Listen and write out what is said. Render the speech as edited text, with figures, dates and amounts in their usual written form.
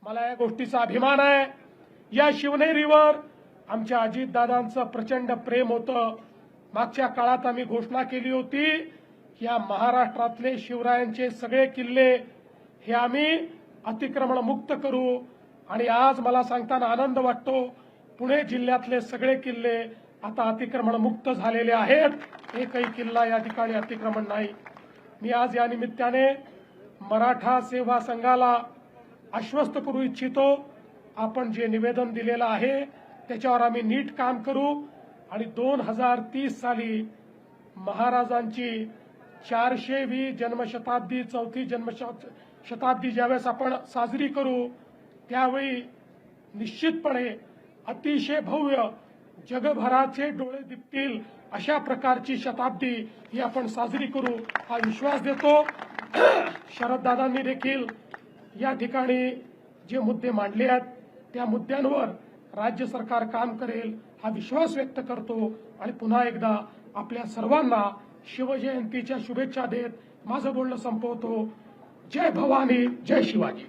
मला या गोष्टीचा अभिमान आहे। या शिवनेरीवर आमच्या अजितदादांचं प्रचंड प्रेम होतं। मागच्या काळात आम्ही घोषणा केली होती की या महाराष्ट्रातले शिवरायांचे सगळे किल्ले हे आम्ही अतिक्रमण मुक्त करू आणि आज मला सांगताना आनंद वाटतो, पुणे जिल्ह्यातले सगळे किल्ले आता अतिक्रमण मुक्त झालेले आहेत। एकही किल्ला या ठिकाणी अतिक्रमण नाही। मी आज या निमित्ताने मराठा सेवा संघाला आश्वस्त करू इच्छितो, आपण जे निवेदन दिलेलं आहे त्याच्यावर आम्ही नीट काम करू आणि 2030 साली महाराजांची 400वी जन्मशताब्दी, चौथी जन्मशताब्दी ज्यावेळेस आपण साजरी करू त्यावेळी निश्चितपणे अतिशय भव्य, जगभराचे डोळे दिपतील अशा प्रकारची शताब्दी ही आपण साजरी करू हा विश्वास देतो। शरददादांनी देखील या ठिकाणी जे मुद्दे मांडले आहेत त्या मुद्द्यांवर राज्य सरकार काम करेल हा विश्वास व्यक्त करतो आणि पुन्हा एकदा आपल्या सर्वांना शिवजयंतीच्या शुभेच्छा देत माझं बोलणं संपवतो। जय भवानी, जय शिवाजी।